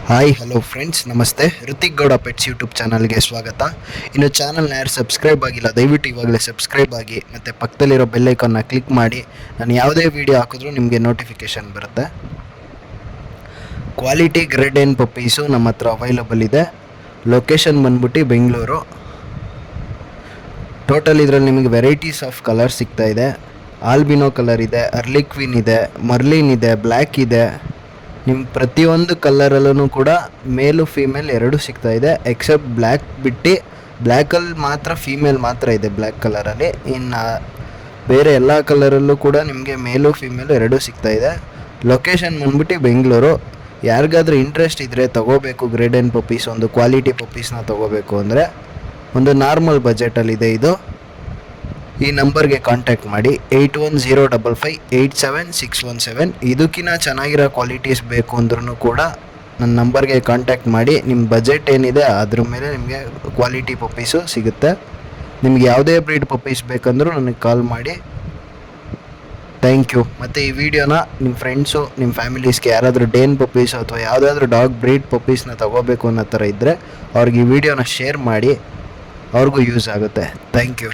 Hi hello friends, ನಮಸ್ತೆ. Hrithik Gowda pets YouTube ಚಾನಲ್ಗೆ ಸ್ವಾಗತ. ಇನ್ನು ಚಾನಲ್ನ ಯಾರು ಸಬ್ಸ್ಕ್ರೈಬ್ ಆಗಿಲ್ಲ, ದಯವಿಟ್ಟು ಇವಾಗಲೇ ಸಬ್ಸ್ಕ್ರೈಬ್ ಆಗಿ ಮತ್ತು ಪಕ್ಕದಲ್ಲಿರೋ ಬೆಲ್ಲೈಕನ್ನ ಕ್ಲಿಕ್ ಮಾಡಿ. ನಾನು ಯಾವುದೇ ವೀಡಿಯೋ ಹಾಕಿದ್ರೂ ನಿಮಗೆ ನೋಟಿಫಿಕೇಷನ್ ಬರುತ್ತೆ. ಕ್ವಾಲಿಟಿ ಗ್ರೇಡ್ ಏನ್ ಪಪ್ಪೀಸು ನಮ್ಮ ಹತ್ರ ಅವೈಲಬಲ್ ಇದೆ. ಲೊಕೇಶನ್ ಬಂದ್ಬಿಟ್ಟು ಬೆಂಗಳೂರು. ಟೋಟಲ್ ಇದರಲ್ಲಿ ನಿಮಗೆ ವೆರೈಟೀಸ್ ಆಫ್ ಕಲರ್ ಸಿಗ್ತಾ ಇದೆ. ಆಲ್ಬಿನೋ ಕಲರ್ ಇದೆ, ಅರ್ಲಿಕ್ವಿನ್ ಇದೆ, ಮರ್ಲಿನ್ ಇದೆ, ಬ್ಲ್ಯಾಕ್ ಇದೆ. ನಿಮ್ಮ ಪ್ರತಿಯೊಂದು ಕಲರಲ್ಲೂ ಕೂಡ ಮೇಲು ಫೀಮೇಲ್ ಎರಡೂ ಸಿಗ್ತಾ ಇದೆ. ಎಕ್ಸೆಪ್ಟ್ ಬ್ಲ್ಯಾಕ್ ಬಿಟ್ಟು, ಬ್ಲ್ಯಾಕಲ್ಲಿ ಮಾತ್ರ ಫೀಮೇಲ್ ಮಾತ್ರ ಇದೆ ಬ್ಲ್ಯಾಕ್ ಕಲರಲ್ಲಿ. ಇನ್ನು ಬೇರೆ ಎಲ್ಲ ಕಲರಲ್ಲೂ ಕೂಡ ನಿಮಗೆ ಮೇಲು ಫೀಮೇಲು ಎರಡೂ ಸಿಗ್ತಾ ಇದೆ. ಲೊಕೇಶನ್ ಬಂದ್ಬಿಟ್ಟು ಬೆಂಗಳೂರು. ಯಾರಿಗಾದ್ರೂ ಇಂಟ್ರೆಸ್ಟ್ ಇದ್ದರೆ ತೊಗೋಬೇಕು, ಗ್ರೇಡ್ ಏನ್ ಪಪ್ಪೀಸ್, ಒಂದು ಕ್ವಾಲಿಟಿ ಪಪ್ಪೀಸ್ನ ತೊಗೋಬೇಕು ಅಂದರೆ ಒಂದು ನಾರ್ಮಲ್ ಬಜೆಟಲ್ಲಿದೆ ಇದು. ಈ ನಂಬರ್ಗೆ ಕಾಂಟ್ಯಾಕ್ಟ್ ಮಾಡಿ 8105587617. ಇದಕ್ಕಿಂತ ಚೆನ್ನಾಗಿರೋ ಕ್ವಾಲಿಟೀಸ್ ಬೇಕು ಅಂದ್ರೂ ಕೂಡ ನನ್ನ ನಂಬರ್ಗೆ ಕಾಂಟ್ಯಾಕ್ಟ್ ಮಾಡಿ. ನಿಮ್ಮ ಬಜೆಟ್ ಏನಿದೆ ಅದ್ರ ಮೇಲೆ ನಿಮಗೆ ಕ್ವಾಲಿಟಿ ಪಪ್ಪೀಸು ಸಿಗುತ್ತೆ. ನಿಮ್ಗೆ ಯಾವುದೇ ಬ್ರೀಡ್ ಪಪ್ಪೀಸ್ ಬೇಕಂದ್ರೂ ನನಗೆ ಕಾಲ್ ಮಾಡಿ. Thank you. ಮತ್ತು ಈ ವಿಡಿಯೋನ ನಿಮ್ಮ ಫ್ರೆಂಡ್ಸು, ನಿಮ್ಮ ಫ್ಯಾಮಿಲೀಸ್ಗೆ ಯಾರಾದರೂ ಡೇನ್ ಪಪ್ಪೀಸು ಅಥವಾ ಯಾವುದಾದ್ರೂ ಡಾಗ್ ಬ್ರೀಡ್ ಪಪ್ಪೀಸ್ನ ತೊಗೋಬೇಕು ಅನ್ನೋ ಥರ ಇದ್ದರೆ ಅವ್ರಿಗೆ ಈ ವಿಡಿಯೋನ ಶೇರ್ ಮಾಡಿ, ಅವ್ರಿಗೂ ಯೂಸ್ ಆಗುತ್ತೆ. Thank you.